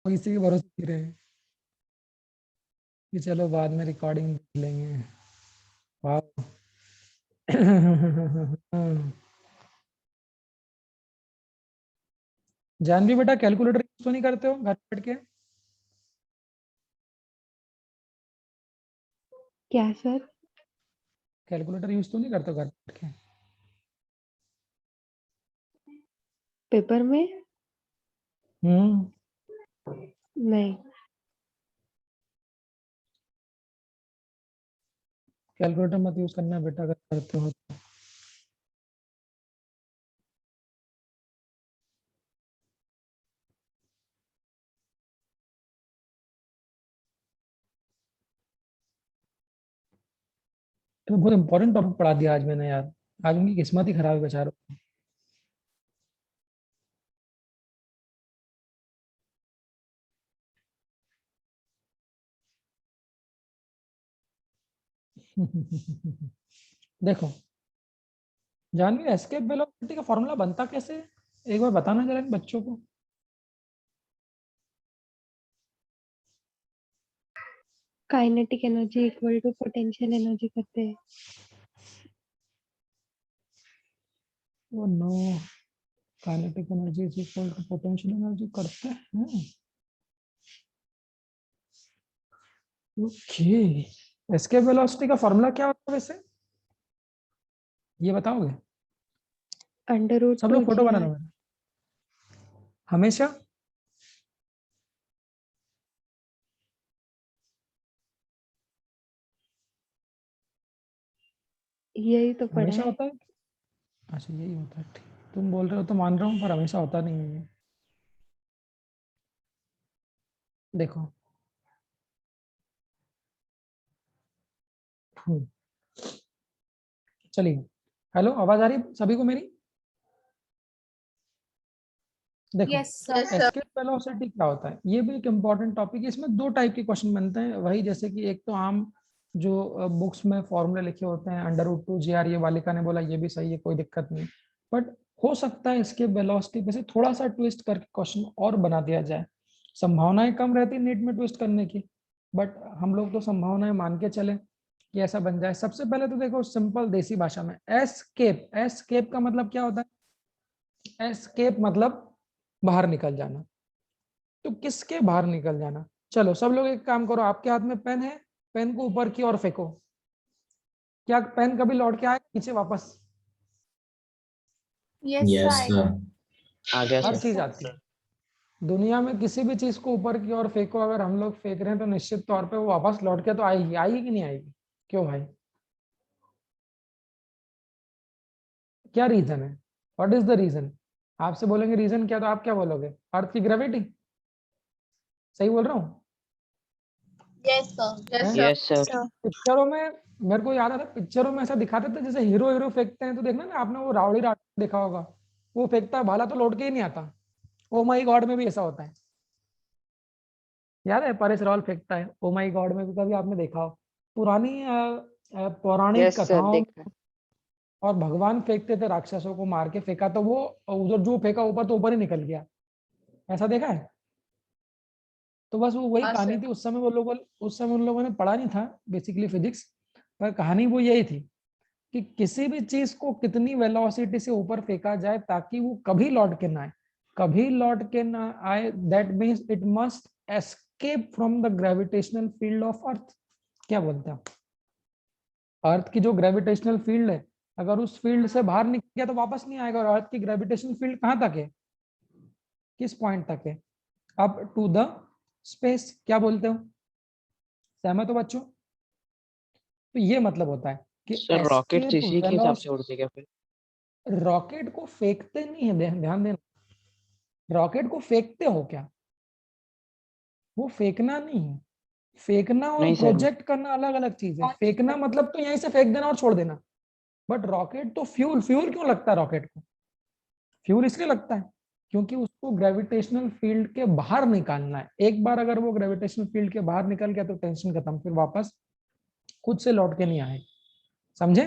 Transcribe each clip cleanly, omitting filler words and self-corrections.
इसी के भरोसे जी रहे हैं कि चलो बाद में रिकॉर्डिंग देख लेंगे। वाह। जानवी बेटा कैलकुलेटर यूज तो नहीं करते हो घर बैठ के? क्या सर? कैलकुलेटर यूज तो नहीं करते हो घर बैठ के? पेपर में? हम्म। नहीं। कैलकुलेटर मत यूज करना बेटा अगर करते हो तो। तो बहुत इंपॉर्टेंट टॉपिक पढ़ा दिया आज मैंने यार। आज उनकी किस्मत ही खराब है बेचारों की। देखो जानवी, एस्केप वेलोसिटी का फॉर्मूला बनता कैसे है? एक बार बताना जरा इन बच्चों को। Kinetic energy equal to potential energy करते हैं। वो no, kinetic energy is equal to potential energy करते हैं। ओके, एस्केप वेलोसिटी का फॉर्मूला क्या होता है वैसे, ये बताओगे? अंडर रूट सब टू लोग फोटो जी बना आर। लो मेरा हमेशा। यही तो पढ़ा हमेशा है। होता है? अच्छा यही होता है, ठीक। तुम बोल रहे हो तो मान रहा हूँ, पर हमेशा होता नहीं है ये। देखो, चलिए। हेलो, आवाज आ रही है सभी को मेरी? देखो, यस सर। एस्केप वेलोसिटी क्या होता है, ये भी एक इम्पॉर्टेंट टॉपिक है। इसमें दो टाइप के क्वेश्चन बनते हैं, वही जैसे कि एक तो आम जो बुक्स में फॉर्मूले लिखे होते हैं, under root two G R, ये वालिका ने बोला ये भी सही है, कोई दिक्कत नहीं। बट हो सकता है इसके वेलोसिटी पे से थोड़ा सा ट्विस्ट करके क्वेश्चन और बना दिया जाए। संभावनाएं कम रहती नीट में ट्विस्ट करने की, बट हम लोग तो संभावनाएं मान के चले कि ऐसा बन जाए। सबसे पहले तो देखो सिंपल देसी भाषा में, एस्केप, एस्केप का मतलब क्या होता है? एस्केप मतलब बाहर निकल जाना। तो किसके बाहर निकल जाना? चलो सब लोग एक काम करो, आपके हाथ में पेन है, पेन को ऊपर की ओर फेंको। क्या पेन कभी लौट के आए नीचे वापस? Yes yes sir. आ गया हर सर। चीज आती है दुनिया में, किसी भी चीज को ऊपर की ओर फेंको, अगर हम लोग फेंक रहे हैं तो निश्चित तौर पे वो वापस लौट के तो आएगी, आएगी कि नहीं आएगी? क्यों भाई, क्या रीजन है? What is the reason? आपसे बोलेंगे रीजन क्या, तो आप क्या बोलोगे? अर्थ की ग्रेविटी। सही बोल रहा हूँ? Yes sir. Yes sir. पिक्चरों में, मेरे को याद आता है पिक्चरों में ऐसा दिखाते थे, जैसे हीरो हीरो फेंकते हैं तो देखना ना आपने, वो रावड़ी राठौड़ देखा होगा, वो फेंकता है भाला तो लौट के ही नहीं आता। ओ माई गॉड में भी ऐसा होता है, याद है परेश रावल फेंकता है ओ माई गॉड में भी, कभी आपने देखा हो पुरानी पौराणिक यस सर कथाओं में। देखा। और भगवान फेंकते थे राक्षसों को मार के, फेंका तो वो उधर जो फेंका ऊपर तो ऊपर ही निकल गया, ऐसा देखा है? तो बस वो वही हाँ कहानी सर। थी उस समय, वो लोगों उस समय उन लोगों ने पढ़ा नहीं था बेसिकली फिजिक्स, पर कहानी वो यही थी कि किसी भी चीज को कितनी वेलोसिटी से ऊपर फेंका जाए ताकि वो कभी लौट के ना आए, कभी लौट के ना आए, that means it must escape from the gravitational field of earth. क्या बोलते हैं? अर्थ की जो ग्रेविटेशनल फील्ड है, अगर उस फील्ड से बाहर निकल गया तो वापस नहीं आएगा। और अर्थ की ग्रेविटेशनल फील्ड कहाँ तक है, किस पॉइंट तक है? Up to the space. क्या बोलते हो, सहमत हो बच्चों? तो ये मतलब होता है कि सर रॉकेट एस्केप इसी के हिसाब से वेलोसिटी। उड़ते क्या फिर? रॉकेट को फेंकते नहीं है, ध्यान देना, रॉकेट को फेंकते हो क्या? वो फेंकना नहीं है, फेंकना और नहीं सर। प्रोजेक्ट करना अलग अलग चीज है। फेंकना मतलब तो यहीं से फेंक देना और छोड़ देना, बट रॉकेट तो फ्यूल, फ्यूल क्यों लगता है रॉकेट को? फ्यूल इसलिए लगता है क्योंकि उसको ग्रेविटेशनल फील्ड के बाहर निकालना है। एक बार अगर वो ग्रेविटेशनल फील्ड के बाहर निकल गया तो टेंशन खत्म, फिर वापस खुद से लौट के नहीं आए। समझे?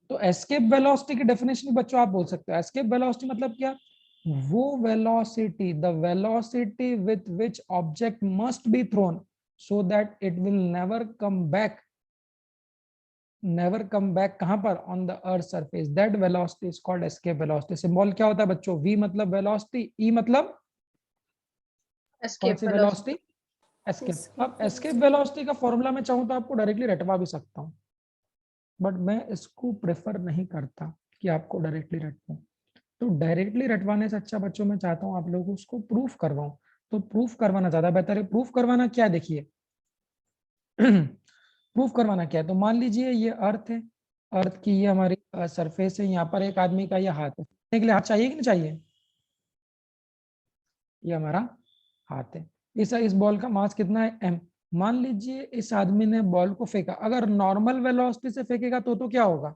तो एस्केप वेलोसिटी की डेफिनेशन बच्चों आप बोल सकते हो। एस्केप वेलोसिटी मतलब क्या? वो velocity, the velocity with which object must be thrown so that it will never come back, never come back कहां पर, on the earth surface, that velocity is called escape velocity. Symbol क्या होता है बच्चों, v मतलब velocity, e मतलब कौन Escape सी velocity. Velocity, escape. अब एस्केप वेलोसिटी का फॉर्मूला मैं चाहूँ तो आपको डायरेक्टली रटवा भी सकता हूँ, बट मैं इसको प्रेफर नहीं करता कि आपको डायरेक्टली रटवाऊं। तो डायरेक्टली रटवाने से अच्छा बच्चों मैं चाहता हूँ आप लोगों को उसको प्रूफ करवाऊं। तो प्रूफ करवाना ज्यादा बेहतर है। प्रूफ करवाना क्या है, देखिए प्रूफ करवाना क्या है, तो मान लीजिए ये अर्थ है, अर्थ की ये हमारी सरफेस है, यहाँ पर एक आदमी का ये हाथ है, के लिए हाथ चाहिए कि नहीं चाहिए, ये हमारा हाथ है। इस बॉल का मास कितना है, m। मान लीजिए इस आदमी ने बॉल को फेंका, अगर नॉर्मल वेलोसिटी से फेंकेगा तो क्या होगा,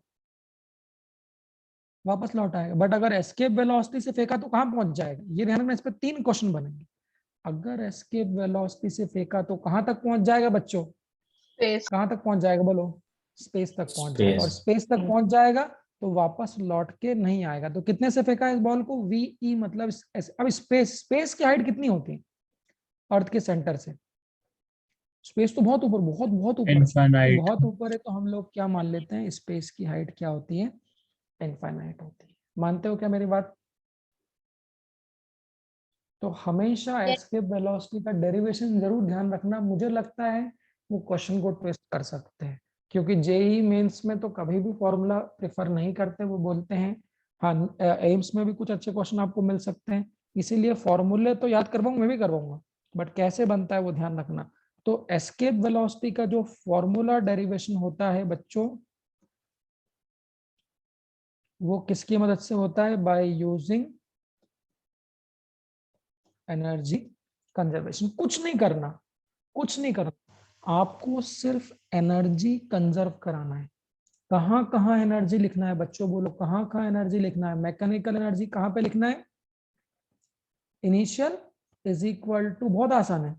वापस लौट आएगा, बट अगर एस्केप वेलोसिटी से फेंका तो कहां पहुंच जाएगा, ये ध्यान रखना, इस पर 3 क्वेश्चन बनेंगे। अगर एस्केप वेलोसिटी से फेंका तो कहां तक पहुंच जाएगा बच्चों, Space. कहां तक पहुंच जाएगा बोलो, स्पेस तक पहुंच जाएगा, और स्पेस। स्पेस तक पहुंच जाएगा तो वापस लौट के नहीं आएगा। तो कितने से फेंका इस बॉल को, वी ई मतलब अब स्पेस, स्पेस की हाइट कितनी होती है अर्थ के सेंटर से, स्पेस तो बहुत ऊपर, बहुत बहुत ऊपर है। तो इनफाइनाइट। बहुत ऊपर है तो हम लोग क्या मान लेते हैं, स्पेस की हाइट क्या होती है, इनफाइनाइट होती है। मानते हो क्या मेरी बात। तो हमेशा Yes. एस्केप वेलोसिटी का डेरिवेशन जरूर ध्यान रखना, मुझे लगता है वो क्वेश्चन को ट्विस्ट कर सकते हैं, क्योंकि जेई मेंस में तो कभी भी फॉर्मूला प्रेफर नहीं करते, वो बोलते हैं हाँ एम्स में भी कुछ अच्छे क्वेश्चन आपको मिल सकते हैं, इसीलिए फॉर्मूले तो याद करवाऊंगा, मैं भी करवाऊंगा, बट कैसे बनता है वो ध्यान रखना। तो एस्केप वेलोसिटी का जो फॉर्मूला डेरिवेशन होता है बच्चों, वो किसकी मदद से होता है, बाय यूजिंग एनर्जी कंजर्वेशन। कुछ नहीं करना, कुछ नहीं करना, आपको सिर्फ एनर्जी कंजर्व कराना है। कहां कहां एनर्जी लिखना है बच्चों, बोलो कहां कहां एनर्जी लिखना है, मैकेनिकल एनर्जी कहां पे लिखना है, इनिशियल इज इक्वल टू, बहुत आसान है,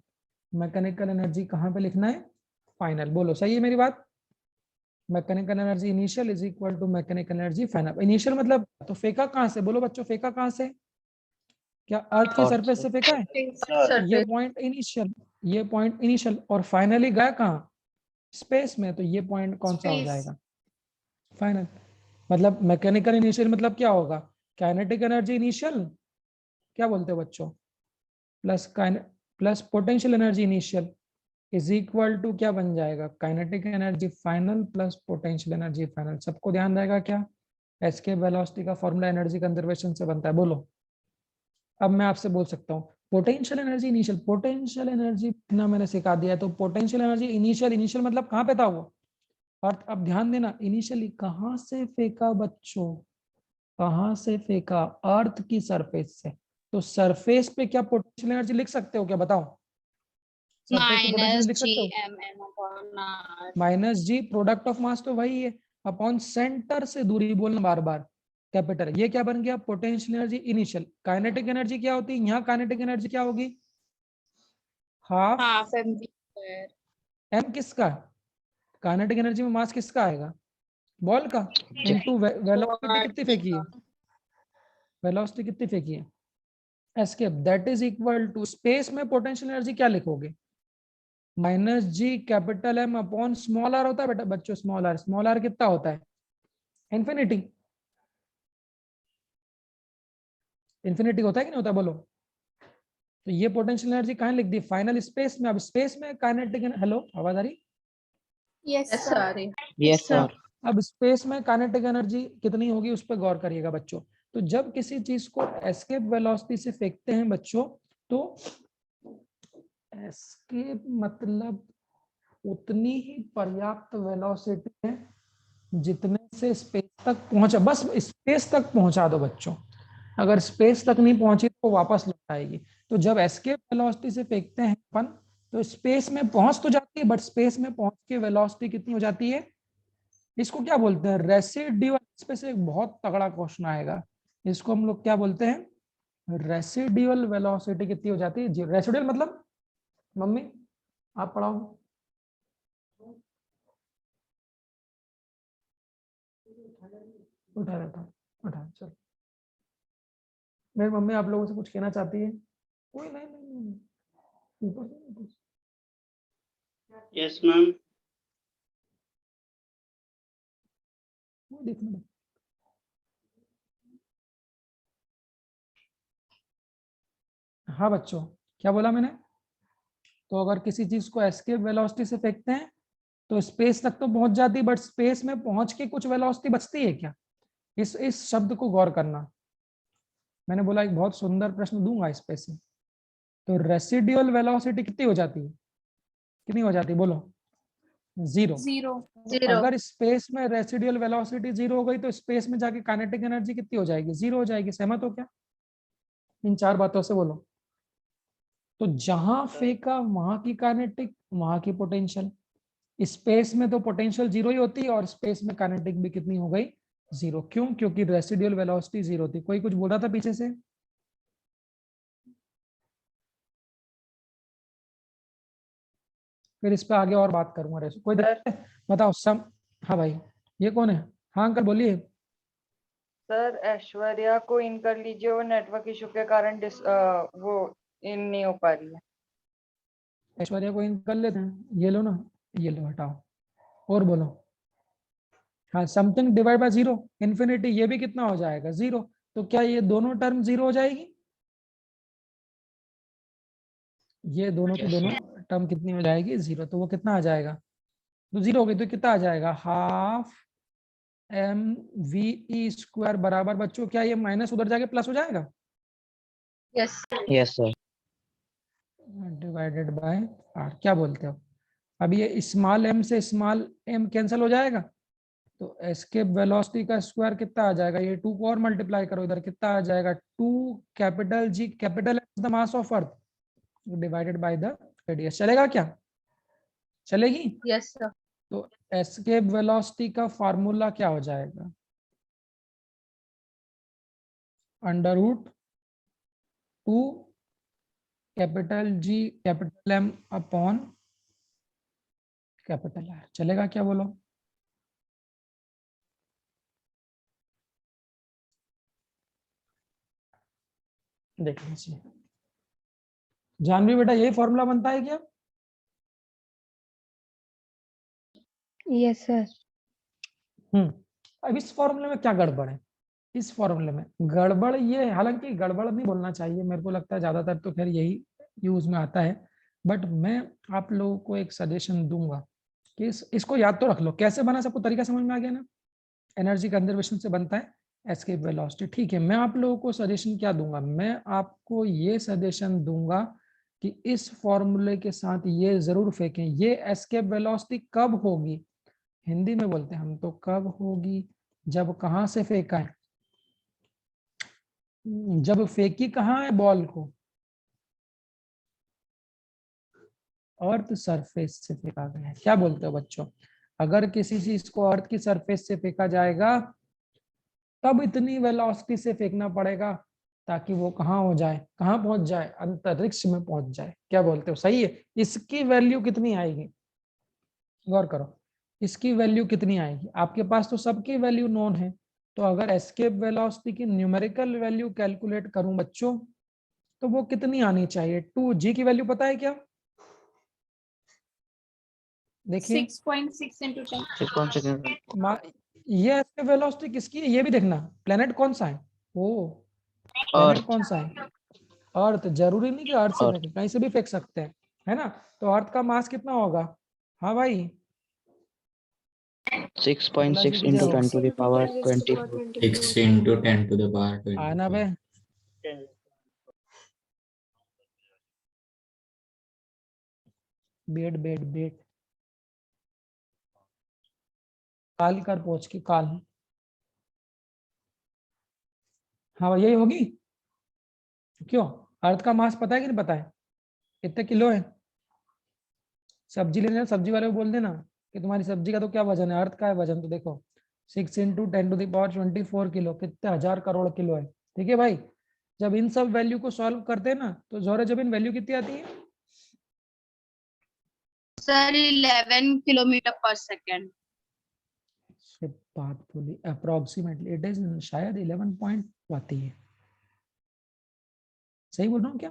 मैकेनिकल एनर्जी कहां पे लिखना है, फाइनल। बोलो सही है मेरी बात, mechanical energy initial is equal to mechanical energy final. Initial मतलब तो फेंका कहां से, बोलो बच्चों फेंका कहां से, क्या अर्थ की सरफेस से फेंका है, तो ये Surface. पॉइंट इनिशियल, ये पॉइंट इनिशियल, और फाइनली गया कहां, स्पेस में, तो ये पॉइंट कौन सा हो जाएगा, फाइनल। मतलब मैकेनिकल इनिशियल मतलब क्या होगा, काइनेटिक एनर्जी इनिशियल, क्या बोलते हो बच्चों, plus plus potential energy initial is equal to क्या बन जाएगा, kinetic energy final plus potential energy final. सबको ध्यान रहेगा क्या, एस्केप वेलोसिटी का फॉर्मूला एनर्जी कंजर्वेशन से बनता है, बोलो। अब मैं आपसे बोल सकता हूँ potential energy initial, potential energy ना मैंने सिखा दिया है, तो पोटेंशियल एनर्जी इनिशियल, इनिशियल मतलब कहाँ पे था वो, और अब ध्यान देना इनिशियली कहां से फेंका बच्चों, कहां से फेंका, अर्थ की सरफेस से। तो सरफेस पे क्या पोटेंशियल एनर्जी लिख सकते हो क्या, बताओ, सरफेस पे पोटेंशियल Minus लिख सकते हो, GMM upon R. Minus G product of mass तो वही है, अपॉन सेंटर से दूरी, बोलना बार बार, कैपिटल। ये क्या बन गया, potential energy initial. Kinetic energy क्या होती है, यहाँ काइनेटिक एनर्जी क्या होगी, half Half mv square. M किसका, काइनेटिक एनर्जी में मास किसका आएगा, बॉल का, इनटू वेलोसिटी कितनी फेंकी है, वेलोसिटी कितनी फेंकी है, escape, that is equal to, space में पोटेंशियल एनर्जी क्या लिखोगे, minus G capital M upon small R होता है बेटा बच्चों, स्मॉल आर कितना होता है, इन्फिनिटी, इन्फिनिटी होता है कि नहीं होता, बोलो। तो ये पोटेंशियल एनर्जी कहाँ लिख दी, फाइनल स्पेस में। अब स्पेस में काइनेटिक, हेलो आवाज आ रही, Yes, sir. Yes sir. अब स्पेस में काइनेटिक एनर्जी कितनी होगी उस पर गौर करिएगा बच्चों। तो जब किसी चीज को एस्केप वेलोसिटी से फेंकते हैं बच्चों, तो एस्केप मतलब उतनी ही पर्याप्त वेलोसिटी है जितने से स्पेस तक पहुंचा, बस स्पेस तक पहुंचा दो बच्चों, अगर स्पेस तक नहीं पहुंची तो वापस लौट आएगी। तो जब एस्केप वेलोसिटी से फेंकते हैं अपन, तो स्पेस में पहुंच तो जाती है, बट स्पेस में पहुंच के वेलोसिटी कितनी हो जाती है, इसको क्या बोलते हैं, रेसिड्यूअल। इस पे से एक बहुत तगड़ा क्वेश्चन आएगा, इसको हम लोग क्या बोलते हैं, रेसिड्यूअल वेलोसिटी कितनी हो जाती है, रेसिड्यूअल मतलब, मम्मी आप पढ़ाओ, उठा रहता हूँ, उठा चलो, मेरी मम्मी आप लोगों से कुछ कहना चाहती है? कोई नहीं, ऊपर से यस मैम। वो देखने दो। हाँ बच्चों, क्या बोला मैंने? तो अगर किसी चीज को एस्केप वेलोसिटी से फेंकते हैं तो स्पेस तक तो पहुंच जाती है, बट स्पेस में पहुंच के कुछ वेलोसिटी बचती है क्या? इस शब्द को गौर करना। मैंने बोला एक बहुत सुंदर प्रश्न दूंगा इस पे से। तो रेसिडुअल वेलोसिटी कितनी हो जाती है? कितनी हो जाती है बोलो? 0। जीरो। अगर स्पेस में रेसिडुअल वेलोसिटी 0 हो गई तो स्पेस में जाके काइनेटिक एनर्जी कितनी हो जाएगी? 0 हो जाएगी। सहमत हो क्या इन 4 बातों से? बोलो। तो जहां फेंका वहां की काइनेटिक, वहां की पोटेंशियल। स्पेस में तो पोटेंशियल 0 ही होती है और स्पेस में काइनेटिक भी कितनी हो गई? 0। क्यों? क्योंकि रेसिडुअल वेलोसिटी 0 थी। कोई कुछ बोल रहा था पीछे से? फिर इस पे आगे और बात करूंगा। रेसो कोई दिक्कत है? बताओ सम। हाँ भाई, ये कौन है? हाँ अंकल बोलिए। सर ऐश्वर्या को इन कर लीजिए, वो नेटवर्क इशू के कारण वो इन नहीं हो पा रही है। ऐश्वर्या को इन कर लेते हैं। ये लो ना, ये लो, हटाओ। और बोलो। हाँ, समथिंग डिवाइड बाय 0, इन्फिनिटी, ये भी कितना हो जाएगा? 0। तो क्या ये दोनों टर्म 0 हो जाएगी? ये दोनों की Yes, दोनों टर्म कितनी हो जाएगी? 0। तो वो कितना आ जाएगा? तो 0 हो गई तो कितना आ जाएगा? हाफ mv² बराबर बच्चों, क्या ये माइनस उधर जाके प्लस हो जाएगा? Yes yes sir. Divided by r। क्या बोलते हो? अब ये स्मॉल m से स्मॉल m कैंसिल हो जाएगा, तो एस्केप वेलोसिटी का स्क्वायर कितना आ जाएगा? ये 2 को और मल्टीप्लाई करो, इधर कितना आ जाएगा? 2 capital G, capital the mass of earth divided by the radius. चलेगा क्या? चलेगी? Yes sir. तो एस्केप वेलोसिटी का फार्मूला क्या हो जाएगा? √2 capital G capital M upon capital R। चलेगा क्या बोलो? देख लीजिए। जानवी बेटा, यही फॉर्मूला बनता है क्या? Yes sir. अब इस फॉर्मूले में क्या गड़बड़ है? इस फॉर्मूले में गड़बड़ ये है, हालांकि गड़बड़ नहीं बोलना चाहिए, मेरे को लगता है ज्यादातर तो खैर यही यूज में आता है, बट मैं आप लोगों को एक सजेशन दूंगा कि इसको याद तो रख लो। कैसे बना, सबको तरीका समझ में आ गया ना? एनर्जी कंजर्वेशन से बनता है एस्केप वेलोसिटी। ठीक है, मैं आप लोगों को सजेशन क्या दूंगा? मैं आपको ये सजेशन दूंगा कि इस फॉर्मूले के साथ ये जरूर फेंकें। ये एस्केप वेलोसिटी कब होगी? हिंदी में बोलते हैं हम तो, कब होगी? जब कहां से फेंका है? जब फेंकी कहाँ है बॉल को? अर्थ सरफेस से फेंका गया है। क्या बोलते हो बच्चों? अगर किसी चीज को अर्थ की सरफेस से फेंका जाएगा तब इतनी वेलोसिटी से फेंकना पड़ेगा ताकि वो कहाँ हो जाए, कहाँ पहुंच जाए? अंतरिक्ष में पहुंच जाए। क्या बोलते हो? सही है। इसकी वैल्यू कितनी आएगी? गौर करो, इसकी वैल्यू कितनी आएगी? आपके पास तो सबकी वैल्यू नोन है, तो अगर एस्केप वेलोसिटी की न्यूमेरिकल वैल्यू कैलकुलेट करूं बच्चों तो वो कितनी आनी चाहिए? 2g की वैल्यू पता है क्या? देखिए 6.6 into 10। 6.6 ये एस्केप वेलोसिटी किसकी है ये भी देखना। प्लेनेट कौन सा है? ओ, प्लेनेट कौन सा है? अर्थ। जरूरी नहीं कि अर्थ से फेंके, कहीं से भी फेंक सकते हैं, है ना? तो अर्थ का मास कितना होगा? हाँ भाई, 6.6 into 10 to the power 24. 6 into 10 to the power आना बे। 24. बेट बेट बेट काल कर पहुंच की काल। हाँ भाई, यही होगी। क्यों? अर्थ का मास पता है कि नहीं पता है? कितने किलो है? सब्जी लेने, सब्जी वाले को बोल देना कि तुम्हारी सब्जी का तो क्या वजन है? अर्थ का है वजन, तो देखो 6 into 10 to the power 24 kilo, कितने हजार करोड़ किलो है। ठीक है भाई, जब इन सब वैल्यू को सॉल्व करते हैं ना तो जोरे जमीन वैल्यू कितनी आती है? सर 11 किलोमीटर पर सेकेंड। बात बोली अप्रोक्सीमेटली, इट इज शायद 11 पॉइंट आती है। सही बोल रहा हूँ क्या?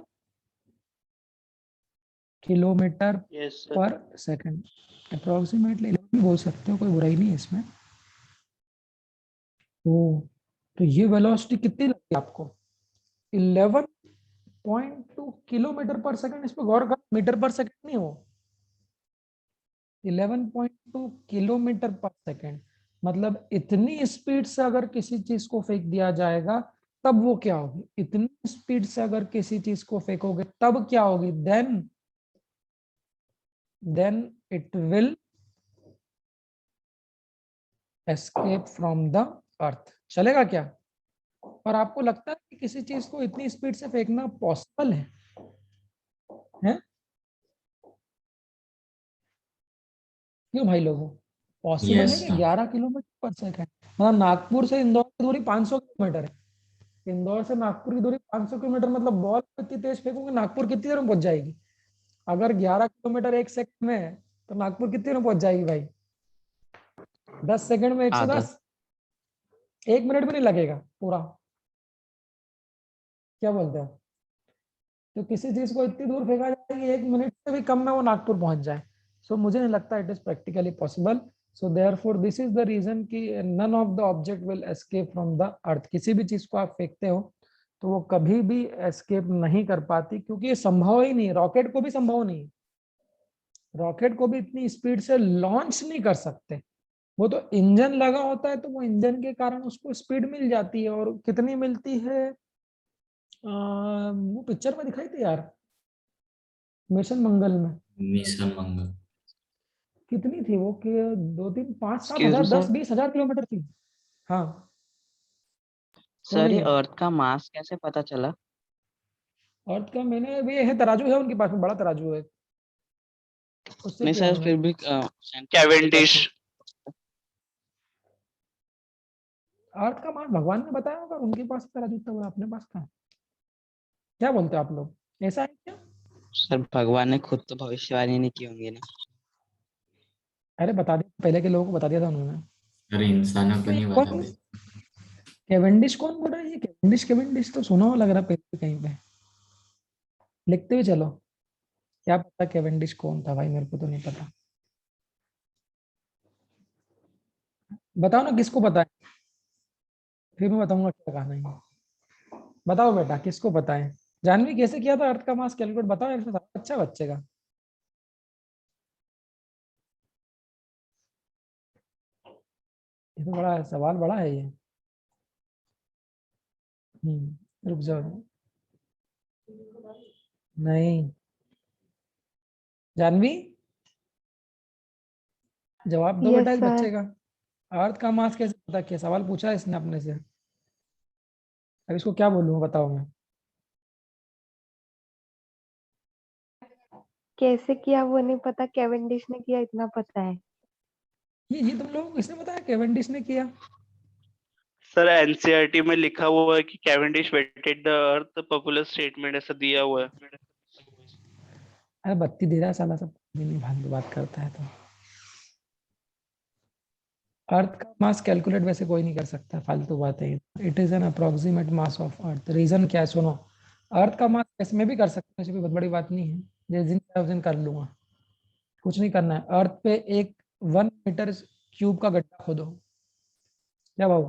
Kilometre Yes, sir. पर सेकंड, अप्रोक्सीमेटली 11 भी बोल सकते हो, कोई बुराई नहीं है इसमें। ओ, तो ये वेलोसिटी कितनी लगी आपको? 11.2 किलोमीटर पर सेकंड। इस पर गौर कर, मीटर पर सेकंड नहीं हो, 11.2 किलोमीटर पर सेकंड। मतलब इतनी स्पीड से अगर किसी चीज को फेंक दिया जाएगा तब वो क्या होगी? इतनी स्पीड से अगर किसी चीज को फेंकोगे तब क्या होगी? Then it will escape from the earth. चलेगा क्या? और आपको लगता है कि किसी चीज को इतनी स्पीड से फेंकना पॉसिबल है? क्यों भाई लोगों, पॉसिबल है Yes, कि sir. 11 किलोमीटर पर सेकंड? मतलब नागपुर से इंदौर की दूरी 500 किलोमीटर है। इंदौर से नागपुर की दूरी 500 किलोमीटर, मतलब बॉल कितनी तेज फेंकोगे नागपुर कितनी देर में पहुंच जाएगी? अगर 11 किलोमीटर एक सेकंड में है तो नागपुर कितनी देर में पहुंच जाएगी भाई? 10 सेकंड में आधा। 110, 1 मिनट भी नहीं लगेगा पूरा। क्या बोलते हैं? तो किसी चीज को इतनी दूर फेंका जाए कि 1 मिनट से भी कम में वो नागपुर पहुंच जाए। सो मुझे नहीं लगता it is practically possible. So therefore this is the reason कि none of the object will escape from the earth. किसी भी चीज को आप फेंकते हो तो वो कभी भी एस्केप नहीं कर पाती, क्योंकि ये संभव ही नहीं। रॉकेट को भी संभव नहीं, रॉकेट को भी इतनी स्पीड से लॉन्च नहीं कर सकते। वो तो इंजन लगा होता है तो वो इंजन के कारण उसको स्पीड मिल जाती है। और कितनी मिलती है? वो पिक्चर में दिखाई थी यार, मिशन मंगल में। Mission Mangal. कितनी थी वो कि 2 3 5 7 एक्सक्यूज हजार, मी 10 सर, 20 हजार किलोमीटर थी। हाँ, क्यों सर नहीं ये है? अर्थ का मास कैसे पता चला? अर्थ का मैंने अभी, है तराजू है उनके पास में, बड़ा तराजू है, उससे नहीं किया सर, उन्होंने। फिर भी Cavendish. अर्थ का मान भगवान ने बताया होगा, उनके पास तराजू इतना बड़ा, अपने पास कहाँ? क्या बोलते हो आप लोग, ऐसा है क्या? सर भगवान ने खुद तो भविष्यवाणी नहीं की होंगी ना। अरे बता दिया, पहले के लोगों को बता दिया था उन्होंने। अरे इंसानों को ये नहीं बता कौन, दे। केवेंडिश कौन बोल रहा है? ये केवेंडिश, केवेंडिश तो सुना हुआ लग रहा है पहले कहीं पे। लिखते हुए चलो, क्या पता केवेंडिश कौन था भाई, मेरे को तो नहीं पता। बताओ ना किसको पता है, फिर मैं बताऊंगा क्या कहना है। बताओ बेटा, किसको पता है? जानवी कैसे किया था अर्थ का मास कैलकुलेट, बताओ यार, इसमें अच्छा बच्चे का। ये तो बड़ा सवाल, बड़ा है ये। रुक जाओ। नहीं, जानवी जवाब दो बेटा यस इस सर। बच्चे का। अर्थ का मास कैसे पता किया? सवाल पूछा है इसने अपने से। अब इसको क्या बोलूं, बताओ मैं। कैसे किया वो नहीं पता, केवेंडिश ने किया इतना पता है। ये तुम लोगों को किसने बताया केवेंडिश ने किया? सर एनसीईआरटी में लिखा हुआ है कि Cavendish weighted the earth popular statement ऐसा दिया हुआ है। अरे बत्ती दे रहा है साला, सब नहीं फालतू बात करता है तो। अर्थ का मास कैलकुलेट वैसे कोई नहीं कर सकता, फालतू बात है। It is an approximate mass of earth. Reason क्या है सुनो। अर्थ का मास कैसे मैं भी कर सकता हूँ, ऐसी कोई बहुत बड़ी बात नहीं है। जिस दिन चाहे उस दिन कर लूंगा, कुछ नहीं करना है। अर्थ पे एक 1 मीटर क्यूब का गड्ढा खोदो। क्या भाऊ,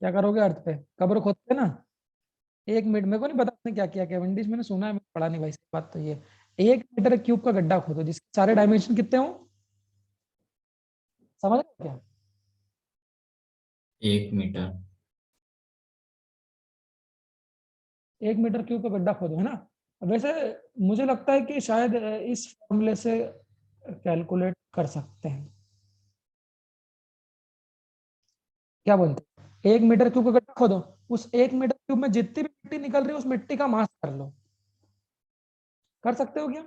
क्या करोगे अर्थ पे? कब्र खोदते ना। 1 मिनट, मेरे को नहीं पता उसने क्या किया कैवेंडिश, मैंने सुना है, मैंने पढ़ा नहीं भाई, सही बात तो ये। 1 मीटर क्यूब का गड्ढा खोदो जिसके सारे डायमेंशन कितने हो, समझ रहे हो क्या? 1 मीटर। 1 मीटर क्यूब का गड्ढा खोदो, है ना? वैसे मुझे लगता है कि शायद इस फॉर्मूले से कैलकुलेट कर सकते हैं। क्या बोलते हैं? 1 मीटर क्यूब का गड्ढा खोदो, उस 1 मीटर क्यूब में जितनी भी मिट्टी निकल रही है उस मिट्टी का मास कर लो। कर सकते हो क्या?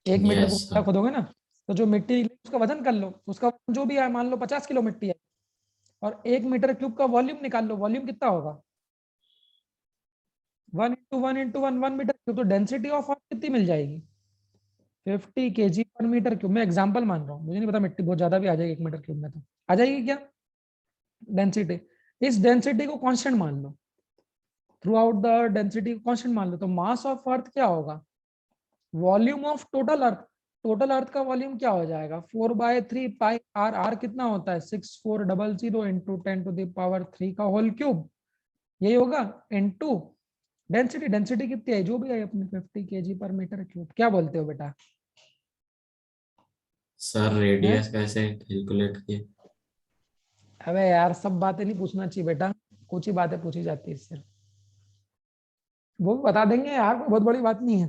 1 मीटर Yes, को गड्ढा sir. खोदोगे ना, तो जो मिट्टी निकली उसका वजन कर लो, उसका वजन जो भी है, मान लो 50 किलो मिट्टी है, और 1 मीटर क्यूब का वॉल्यूम निकाल लो, वॉल्यूम कितना होगा? 1 × 1 × 1 1 मीटर क्यूब, तो डेंसिटी ऑफ अर्थ कितनी मिल जाएगी? 50 kg पर मीटर क्यूब। मैं एग्जांपल मान रहा हूँ, मुझे नहीं पता, मिट्टी बहुत ज्यादा भी आ जाएगी 1 मीटर क्यूब में, तो आ जाएगी क्या डेंसिटी? इस डेंसिटी को कांस्टेंट मान लो, थ्रू आउट द डेंसिटी को कांस्टेंट मान लो, तो मास ऑफ अर्थ क्या होगा, volume of total earth, total earth का वॉल्यूम क्या हो जाएगा 4/3 पाई आर, आर कितना होता है 6400 इंटू 10⁻³ का होल क्यूब, यही होगा इनटू डेंसिटी, डेंसिटी कितनी है जो भी है अपनी 50 kg/m³। क्या बोलते हो बेटा? सर रेडियस कैसे कैलकुलेट किए? अबे यार सब बातें नहीं पूछना चाहिए बेटा, कुछ ही बातें पूछी जाती है इससे, वो भी बता देंगे यार, कोई बहुत बड़ी बात नहीं है,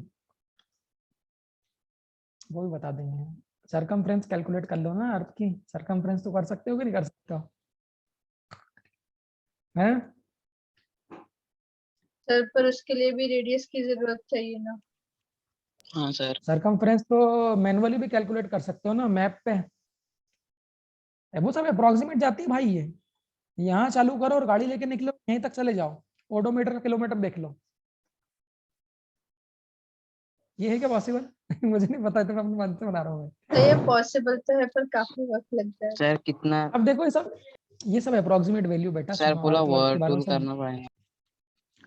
वो भी बता देंगे। सरकमफ्रेंस कैलकुलेट कर लो ना अर्थ की, सरकमफ्रेंस तो कर सकते हो कि नहीं कर सकते हो? हैं? सर पर उसके लिए भी रेडियस की जरूरत चाहिए ना। हाँ सर। सरकमफ्रेंस तो मैनुअली भी कैलकुलेट कर सकते हो ना मैप पे, वो सब अप्रोक्सीमेट जाती है भाई, ये यहाँ चालू करो और गाड़ी लेके निकलो यहीं तक चले जाओ, ओडोमीटर का किलोमीटर देख लो, ये है क्या पॉसिबल? मुझे नहीं पता, तो मैं अपने मन से बना रहा हूँ। तो ये पॉसिबल तो है पर काफी वक्त लगता है। सर कितना? अब देखो ये सब अप्रोक्सीमेट वैल्यू बेटा, सर सुनो पूरा अर्थ वर्थ के बारे में वर्टूल सब, करना पड़ेगा।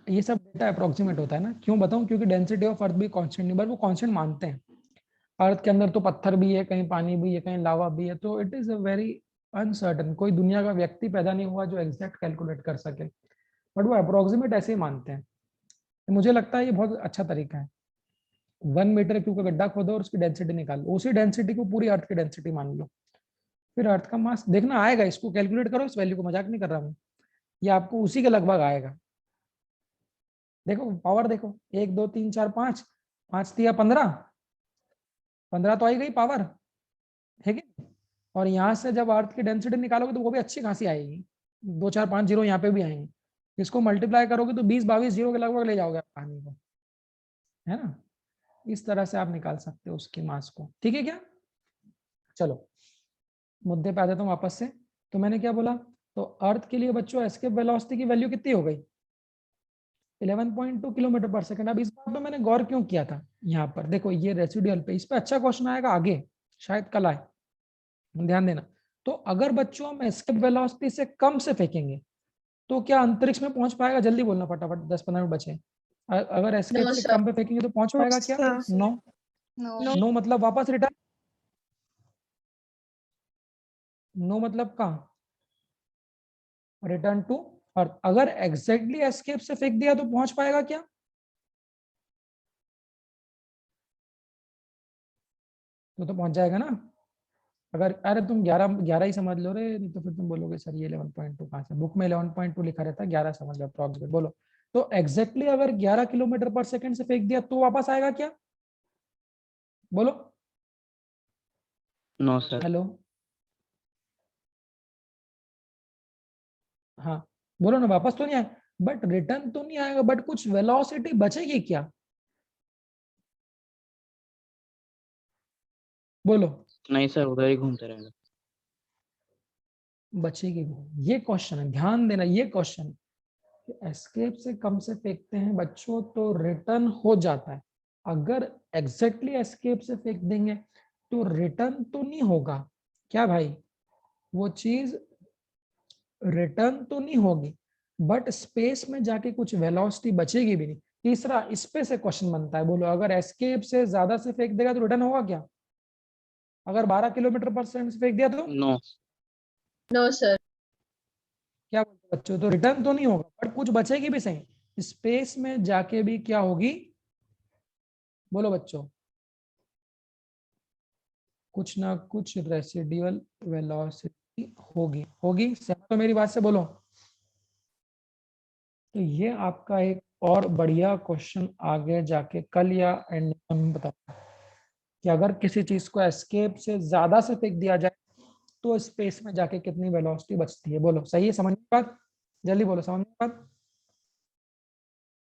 ये सब डेटा अप्रोक्सीमेट होता है ना, क्यों बताऊं, क्योंकि डेंसिटी ऑफ अर्थ भी कांस्टेंट नहीं, बट वो कांस्टेंट मानते हैं। अर्थ के अंदर तो पत्थर भी है, कहीं पानी भी है, कहीं लावा भी है, तो it is a very uncertain, कोई दुनिया का व्यक्ति पैदा नहीं हुआ जो एग्जैक्ट कैलकुलेट कर सके, बट वो अप्रोक्सीमेट ऐसे ही मानते हैं। मुझे लगता है ये बहुत अच्छा तरीका है, 1 मीटर क्यूब का गड्ढा खोदो और उसकी डेंसिटी निकालो, उसी डेंसिटी को पूरी अर्थ की डेंसिटी मान लो, फिर अर्थ का मास देखना आएगा, इसको कैलकुलेट करो, इस वैल्यू को, मजाक नहीं कर रहा हूँ, ये आपको उसी के लगभग आएगा। देखो पावर देखो, 1 2 3 4 5, 5 तिया 15, 15 तो आई गई पावर, है कि? और यहाँ से जब अर्थ की डेंसिटी निकालोगे तो वो भी अच्छी खासी आएगी, 2 4 5 जीरो यहाँ पे भी आएंगे, इसको मल्टीप्लाई करोगे तो 20 22 जीरो के लगभग ले जाओगे आप पानी को, है ना? इस तरह से आप निकाल सकते हो उसकी मास को, ठीक है क्या? चलो मुद्दे पे आ जाता हूँ वापस से। तो मैंने क्या बोला, तो अर्थ के लिए बच्चों एस्केप वेलोसिटी की वैल्यू कितनी हो गई 11.2 किलोमीटर पर सेकंड। अब इस बात पे मैंने गौर क्यों किया था, यहाँ पर देखो ये रेसिडुअल पे, इस पे अच्छा क्वेश्चन आएगा आगे, शायद कल आए, ध्यान देना। तो अगर बच्चों हम एस्केप वेलोसिटी से कम से फेंकेंगे तो क्या अंतरिक्ष में पहुंच पाएगा? जल्दी बोलना फटाफट, 10-15 मिनट बचे। अगर एस्केप No, से sir. कम पे फेंकेंगे तो पहुंच पाएगा क्या? नो। No. नो मतलब वापस रिटर्न, नो मतलब कहाँ, रिटर्न टू अर्थ। अगर एग्जैक्टली एस्केप से फेंक दिया तो पहुंच पाएगा क्या? तो पहुंच जाएगा ना। अगर अरे तुम 11 ही समझ लो रे, नहीं तो फिर तुम बोलोगे सर ये 11.2 कहाँ से, बुक में 11.2 लिखा रहता है, 11 समझ लो अप्रॉक्सीमेट। बोलो तो एग्जैक्टली अगर 11 किलोमीटर पर सेकंड से फेंक दिया तो वापस आएगा क्या? बोलो। No sir. हेलो, हाँ बोलो ना, वापस तो नहीं आएगा, बट रिटर्न तो नहीं आएगा, बट कुछ वेलोसिटी बचेगी क्या? बोलो। नहीं सर, उधर ही घूमते रहेगा। बचेगी वो, ये क्वेश्चन है, ध्यान देना ये क्वेश्चन। एस्केप से कम से फेंकते हैं बच्चों तो रिटर्न हो जाता है, अगर एग्जैक्टली एस्केप से फेंक देंगे तो रिटर्न तो नहीं होगा क्या भाई? वो चीज रिटर्न तो नहीं होगी, बट स्पेस में जाके कुछ वेलोसिटी बचेगी भी नहीं। तीसरा इस पे से क्वेश्चन बनता है, बोलो अगर एस्केप से ज्यादा से फेंक देगा तो रिटर्न होगा क्या? अगर 12 किलोमीटर पर सेकंड से फेंक दिया तो नो। No, sir. क्या बोलते बच्चों? तो रिटर्न तो नहीं होगा, बट कुछ बचेगी भी सही, स्पेस में जाके भी क्या होगी? बोलो बच्चों, कुछ ना कुछ रेसिडुअल वेलोसिटी होगी, होगी, सहमत हो मेरी बात से? बोलो। तो ये आपका एक और बढ़िया क्वेश्चन आगे जाके कल या एंड में बताऊंगा कि अगर किसी चीज को एस्केप से ज्यादा से फेंक दिया जाए तो स्पेस में जाके कितनी वेलोसिटी बचती है। बोलो सही है, समझ में बात? जल्दी बोलो, समझ में बात?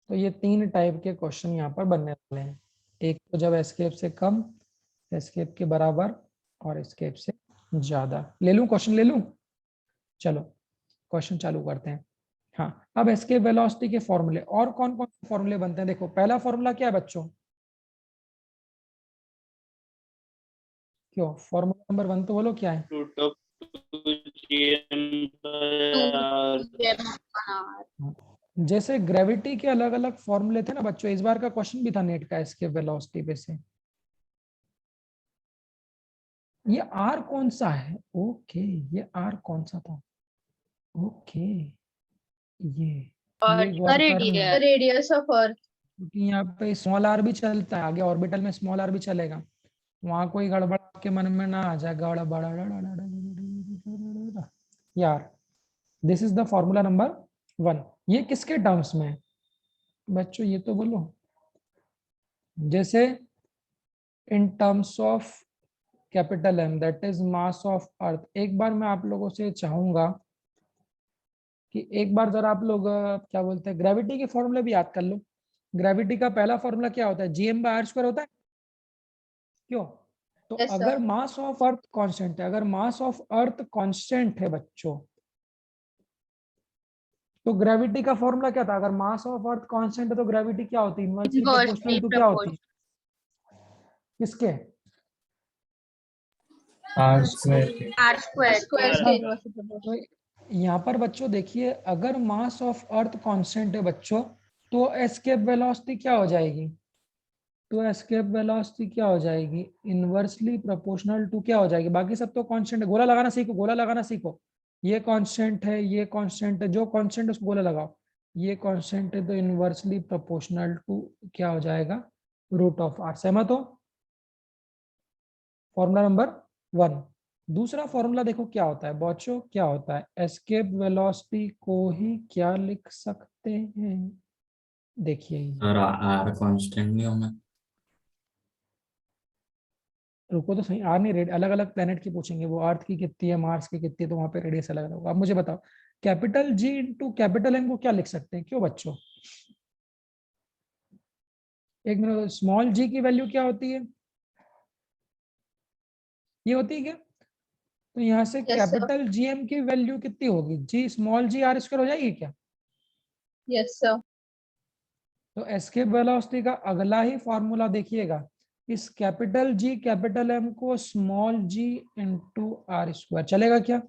तो ये 3 टाइप के क्वेश्चन यहाँ पर बनने वाले हैं, एक तो जब एस्केप से कम, एस्केप के बराबर, और एस्केप से ज्यादा। ले लूं क्वेश्चन, ले लूं? चलो क्वेश्चन चालू करते हैं। हाँ, अब एस्केप वेलोसिटी के फॉर्मूले, और कौन कौन से फॉर्मूले बनते हैं? देखो पहला फॉर्मूला क्या है बच्चों? क्यों फॉर्मूला नंबर 1 तो बोलो क्या है? रूट ऑफ GM जैसे ग्रेविटी के अलग अलग फॉर्मूले थे ना बच्चों, इस बार का क्वेश्चन भी था नेट का एस्केप वेलोसिटी पे से। ये आर कौन सा है? ओके, ये आर कौन सा था? ओके, ये गौर करना, रेडियस ऑफ अर्थ। क्योंकि यहाँ पे स्मॉल आर भी चलता है, आगे ऑर्बिटल में स्मॉल आर भी चलेगा, वहां कोई गड़बड़ आपके मन में ना आ जाए, गड़बड़ यार। This is the formula number 1। ये किसके टर्म्स में है बच्चों, ये तो बोलो। जैसे in terms of capital M, that is mass of earth. एक बार मैं आप लोगों से चाहूंगा कि एक बार जरा आप लोग क्या बोलते हैं, ग्रेविटी के फॉर्मूले भी याद कर लो। ग्रेविटी का पहला फॉर्मूला क्या होता है? gm/r² होता है, क्यों? तो Yes, sir. अगर मास ऑफ अर्थ कांस्टेंट है, अगर मास ऑफ अर्थ कांस्टेंट है बच्चों, तो ग्रेविटी का फॉर्मूला क्या था? अगर मास ऑफ अर्थ कांस्टेंट है तो ग्रेविटी क्या होती है? इनवर्सली प्रोपोर्शनल टू क्या होती है? किसके? R² तो यहाँ पर बच्चों देखिए, अगर मास ऑफ अर्थ कांस्टेंट है बच्चों, तो एस्केप वेलोसिटी क्या हो जाएगी? तो एस्केप वेलोसिटी क्या हो जाएगी? इनवर्सली प्रोपोर्शनल टू क्या हो जाएगी? बाकी सब तो कांस्टेंट है, गोला लगाना सीखो, गोला लगाना सीखो। ये कांस्टेंट है, ये कांस्टेंट है, जो कांस्टेंट उसको गोला लगाओ। ये कांस्टेंट है तो इनवर्सली प्रोपोर्शनल टू क्या हो जाएगा? √r। सहमत हो? Formula number 1। दूसरा फॉर्मूला देखो क्या होता है बच्चों, क्या होता है? एस्केप वेलोसिटी को ही क्या लिख सकते हैं? देखिए, सर आर कांस्टेंट नहीं होगा? रुको तो सही, आर नहीं, अलग अलग प्लेनेट की पूछेंगे, वो अर्थ की कितनी है, मार्स की कितनी है, तो वहां पे रेडियस अलग अलग होगा। अब मुझे बताओ, capital G into capital M को क्या लिख सकते हैं? क्यों बच्चों? एक मिनट, स्मॉल जी की वैल्यू क्या होती है? ये होती है क्या? तो यहाँ से कैपिटल जी एम की वैल्यू कितनी होगी? जी स्मॉल जी r² हो जाएगी क्या? Yes sir. तो एस्केप वेलोसिटी का अगला ही फॉर्मूला देखिएगा, इस कैपिटल जी कैपिटल एम को स्मॉल जी इंटू r²। चलेगा क्या?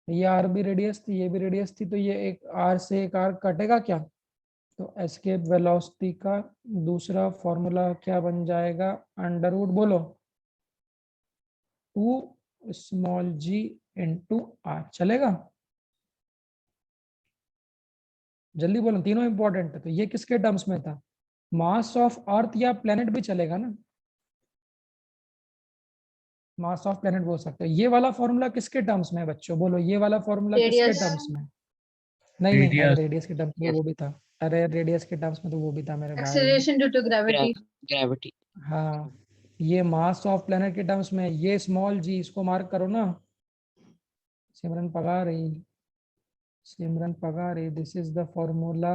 ये आर भी रेडियस थी, ये भी रेडियस थी, तो ये एक आर से एक आर कटेगा क्या? तो एस्केप वेलोसिटी का दूसरा फॉर्मूला क्या बन जाएगा? अंडर रूट बोलो 2 स्मॉल जी इंटू आर। चलेगा? जल्दी बोलो, तीनों इंपॉर्टेंट है। तो ये किसके टर्म्स में था? मास ऑफ अर्थ या प्लेनेट भी चलेगा ना, मास ऑफ प्लेनेट बोल सकते हो। ये वाला फॉर्मूला किसके टर्म्स में है बच्चों? बोलो, ये वाला फॉर्मूला किसके Radius. टर्म्स में? नहीं नहीं, अरे रेडियस के टर्म्स में वो भी था, अरे रेडियस के टर्म्स में तो वो भी था मेरे भाई। Acceleration due to gravity. Gravity. हाँ, ये मास ऑफ प्लेनेट के टर्म्स में, ये स्मॉल जी, इसको मार्क करो ना। सिमरन पगा रही, सिमरन पगा रही, this is the formula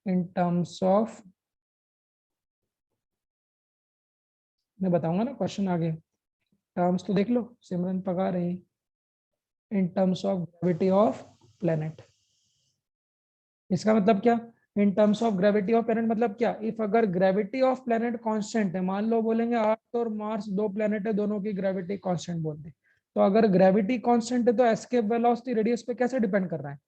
in terms of, मैं बताऊंगा ना क्वेश्चन आगे, टर्म्स तो देख लो। सिमरन पगा रही, इन terms of gravity of planet. इसका मतलब क्या? इन terms of gravity of planet मतलब क्या? इफ अगर ग्रेविटी ऑफ प्लेनेट कांस्टेंट है, मान लो बोलेंगे अर्थ और मार्स दो प्लेनेट है, दोनों की ग्रेविटी कांस्टेंट बोल दे, तो अगर ग्रेविटी कांस्टेंट है तो एस्केप वेलोसिटी रेडियस पे कैसे डिपेंड कर रहा है?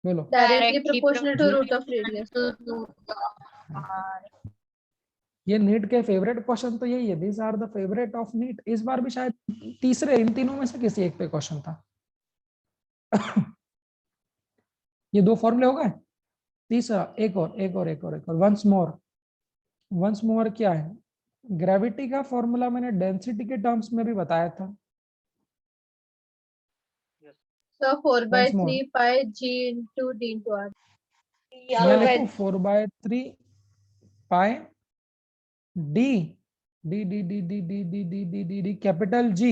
बोलो। Directly proportional to root of radius. ये नीट के फेवरेट क्वेश्चन तो यही है, these are the favourite of NEET. इस बार भी शायद तीसरे, इन तीनों में से किसी एक पे क्वेश्चन था। ये दो फॉर्मूले हो गए। तीसरा एक और वंस मोर क्या है? ग्रेविटी का फॉर्मूला मैंने डेंसिटी के टर्म्स में भी बताया था। So 4 by Once more. 3 pi G into D into R. मैं लिखूं 4/3 pi D D D D D D D D D D D capital G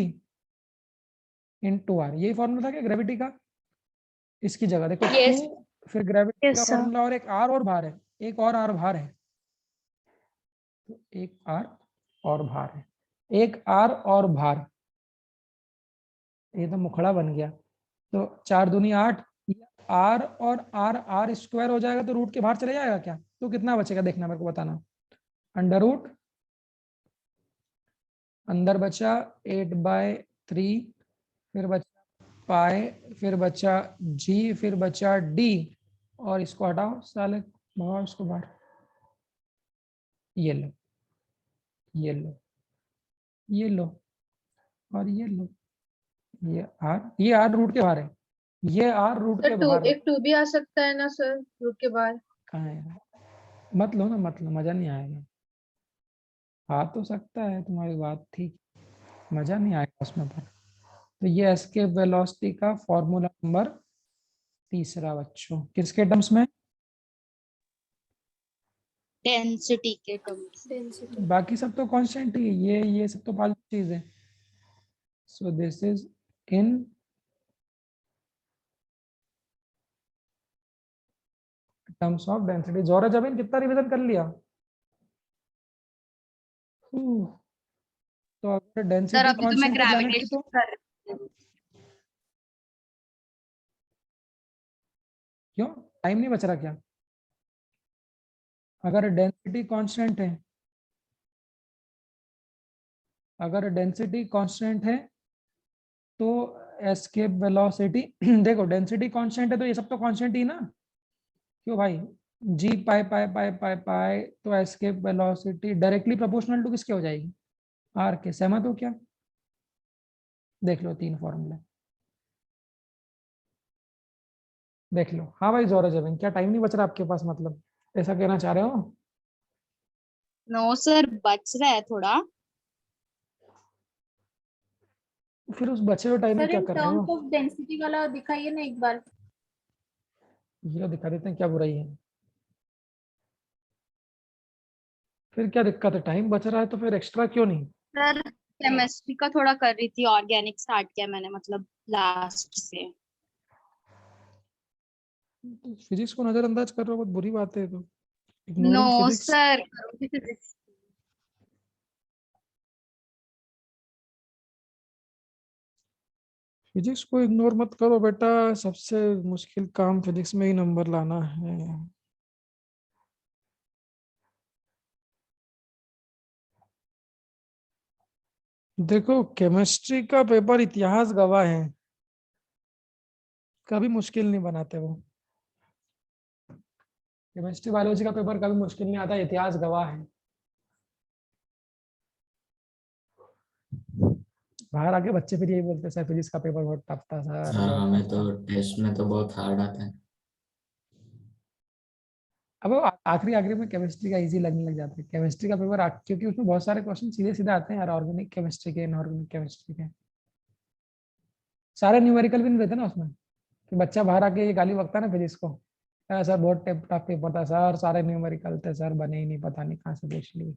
into R. यही फॉर्मूला था क्या ग्रेविटी का? इसकी जगह देखो Yes. 2, फिर ग्रेविटी Yes, का sir. फॉर्मूला और एक आर और भार है, एक और आर भार है, तो एक आर और भार है, एक आर और भार, ये तो मुखड़ा बन गया। तो 4 दूनी 8, आर और आर² हो जाएगा, तो रूट के बाहर चले जाएगा क्या? तो कितना बचेगा देखना, मेरे को बताना। अंडर रूट अंदर बचा 8/3, फिर बचा पाई, फिर बचा जी, फिर बचा डी, और इसको हटाओ साले, भगाओ इसको बाहर। ये लो, ये लो, ये लो, और ये लो। ये आर रूट के बाहर है, ये आर रूट के बाहर है। एक 2 भी आ सकता है ना सर रूट के बाहर? कहाँ है? मत लो ना, मत लो, मजा नहीं आएगा। आ तो सकता है, तुम्हारी बात ठीक, मजा नहीं आएगा उसमें पर। तो ये एस्केप वेलोसिटी का फॉर्मूला नंबर तीसरा बच्चों, किसके टर्म्स में? डेंसिटी के टर्म्स। बाकी सब तो कांस्टेंट ही है, ये सब तो फालतू चीज है। So this is in terms of density. जोरा जबीन कितना रिवीजन कर लिया? तो अगर सर डेंसिटी अभी तो मैं कांस्टेंट है प्लैनेट की ग्रेविटेशन तो कर रही हूँ। क्यों टाइम नहीं बच रहा क्या? अगर डेंसिटी कांस्टेंट है, अगर डेंसिटी कांस्टेंट है तो एस्केप वेलोसिटी देखो डेंसिटी कांस्टेंट है तो ये सब तो कांस्टेंट ही ना। क्यों भाई? जी पाई पाई पाई पाई पाई, तो escape velocity directly proportional to किसके हो जाएगी? आर के। सहमत हो क्या? देख लो 3 फॉर्मूले, देख लो। हाँ भाई जोरा जबिन, क्या टाइम नहीं बच रहा आपके पास, मतलब ऐसा कहना चाह रहे हो? नो सर, बच रहा है थोड़ा। फिर उस बचे हुए टाइम में सर क्या इन कर रहे टर्म्स हो? ऑफ डेंसिटी वाला दिखाइए ना एक बार। ये दिखा देते हैं, क्या बुराई है? फिर क्या दिक्कत है? टाइम बच रहा है तो फिर एक्स्ट्रा क्यों नहीं? सर केमिस्ट्री का थोड़ा कर रही थी, ऑर्गेनिक स्टार्ट किया मैंने, मतलब लास्ट से। फिजिक्स को नजरअंदाज कर रहे हो, बहुत बुरी बात है। तो no ignoring physics. Sir, physics को इग्नोर मत करो बेटा, सबसे मुश्किल काम फिजिक्स में ही नंबर लाना है। देखो केमिस्ट्री का पेपर इतिहास गवाह है, कभी मुश्किल नहीं बनाते वो। केमिस्ट्री बायोलॉजी का पेपर कभी मुश्किल नहीं आता, इतिहास गवाह है। बाहर आके बच्चे फिर यही बोलते सर फिजिक्स का पेपर बहुत टफ था सर, सर बहुत हमें टफ तो था। टेस्ट में तो बहुत हार्ड आता है। अब वो आखिरी आखिरी में केमिस्ट्री का इजी लगने लग जाता है, केमिस्ट्री का पेपर क्योंकि उसमें बहुत सारे क्वेश्चन सीधे सीधे आते हैं यार, ऑर्गेनिक केमिस्ट्री के, इनऑर्गेनिक केमिस्ट्री के। सारे न्यूमेरिकल भी नहीं रहते ना उसमें, कि बच्चा बाहर आके ये गाली बकता ना फिजिक्स को, सर बहुत टफ पेपर था सर, सारे न्यूमेरिकल थे सर, बने ही नहीं, पता नहीं कहाँ से पूछ लिए।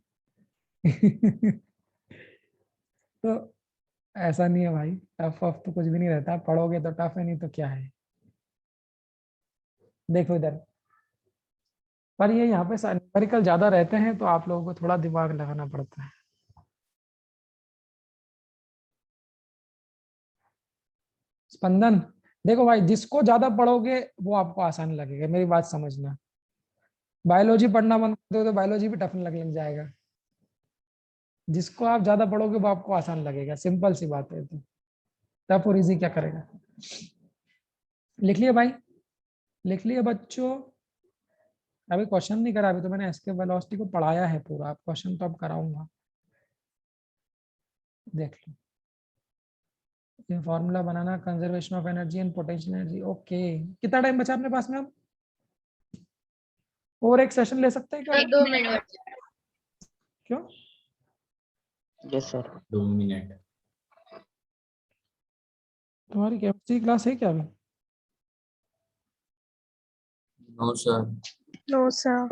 तो ऐसा नहीं है भाई, टफ वफ तो कुछ भी नहीं रहता, पढ़ोगे तो टफ है, नहीं तो क्या है। देखो इधर, पर ये यहाँ पे न्यूमेरिकल ज्यादा रहते हैं तो आप लोगों को थोड़ा दिमाग लगाना पड़ता है। स्पंदन, देखो भाई जिसको ज्यादा पढ़ोगे वो आपको आसान लगेगा, मेरी बात समझना। बायोलॉजी पढ़ना बंद कर दो तो बायोलॉजी भी टफ लग जाएगा। जिसको आप ज्यादा पढ़ोगे वो आपको आसान लगेगा, सिंपल सी बात है। तो टफ और इजी क्या करेगा? लिख लिया भाई, लिख लिया बच्चों। अभी क्वेश्चन नहीं करा, अभी तो मैंने एस्केप वेलोसिटी को पढ़ाया है पूरा, आप क्वेश्चन तो अब कराऊंगा, देख लो। ये formula banana, conservation of energy and potential energy. Okay, कितना टाइम बचा अपने पास में? अब और एक सेशन ले सकते हैं क्या? 2 मिनट। क्यों? Yes sir. 2 मिनट। तुम्हारी केमिस्ट्री क्लास है क्या अभी? No sir. No sir.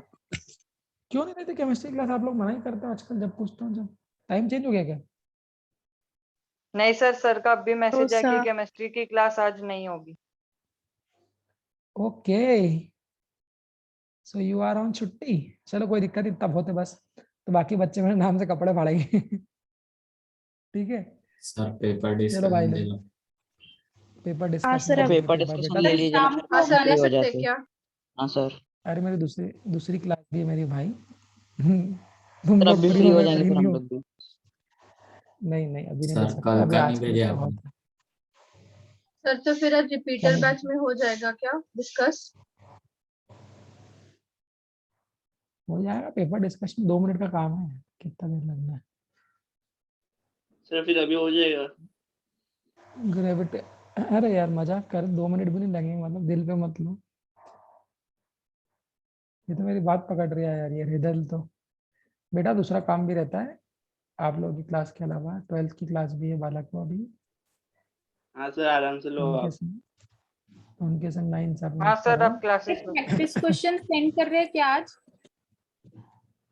क्यों नहीं रहती केमिस्ट्री क्लास? आप लोग मना ही करते हो आजकल, जब पूछता हूँ। जब टाइम चेंज हो गया क्या? नहीं सर का अभी मैसेज है कि sir. केमिस्ट्री की क्लास आज नहीं होगी। Okay, so you are on छुट्टी। चलो कोई दिक्कत नहीं, तब होते बस, तो बाकी बच्चे मेरे नाम से कपड़े फाड़ेंगे। ठीक है, सर पेपर चलो भाई डिस्कशन लो, दे लो। पेपर हाँ, डिस्कशन सर, का पेपर पेपर डिस्कशन बेटा। ले लीजिए ना, शाम को फ्री ले हो सकते जाते हैं क्या? हाँ सर। अरे मेरी दूसरी दूसरी क्लास भी है मेरी भाई। तुम सर लोग अभी फ्री फ्री हो, हो मैं जाएंगे फ्री फिर नहीं हम हूँ। लोग भी। नहीं नहीं अभी नहीं सर, दे सकता, कल अभी का आज नहीं के भेजे लिए आपने? बहुत है। सर तो फिर आज रिपीटर नहीं? बैच में हो जाएगा क्या डिस्कस? हो जाएगा पेपर डिस्कशन, 2 मिनट का काम है, कितना देर लगना है। सर फिर अभी हो जाएगा? ग्रेविटी, अरे यार मजाक कर, 2 मिनट भी नहीं लगेंगे, मतलब दिल पे मत लो। ये तो मेरी बात पकड़ रही है यार, ये रिडल तो। बेटा दूसरा काम भी रहता है आप लोगों की क्लास के अलावा, 12th की क्लास भी है बालक को अभी, हाँ सर, आराम से लो उनके आप। संग उनके संग लाइन सब हाँ मत सर, करो। आप क्लासेस लो। प्रैक्टिस क्वेश्चन सेंड कर रहे हैं क्या आज?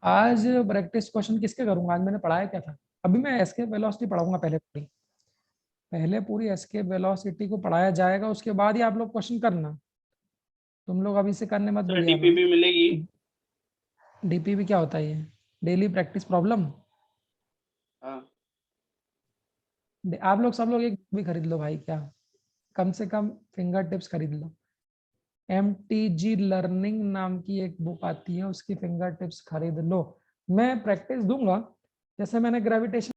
आज प्रैक्टिस क्वेश्चन किसके करूंगा, आज मैंने पढ़ाया क्या था? अभी मैं एस्केप वेलोसिटी पढ़ाऊंगा, पहले पूरी एस्केप वेलोसिटी को पढ़ाया जाएगा, उसके बाद ही आप लोग क्वेश्चन करना। तुम लोग अभी से करने मत सर बढ़िया ना। डीपीपी मिलेगी? डीपीपी क्या होता है ये? Daily practice problem. हाँ आप लोग सब लोग एक भी खरीद लो भाई, क्या कम से कम फिंगर टिप्स खरीद लो। MTG लर्निंग नाम की एक बुक आती है, उसकी फिंगर टिप्स खरीद लो। मैं प्रैक्टिस दूंगा, जैसे मैंने ग्रेविटेशन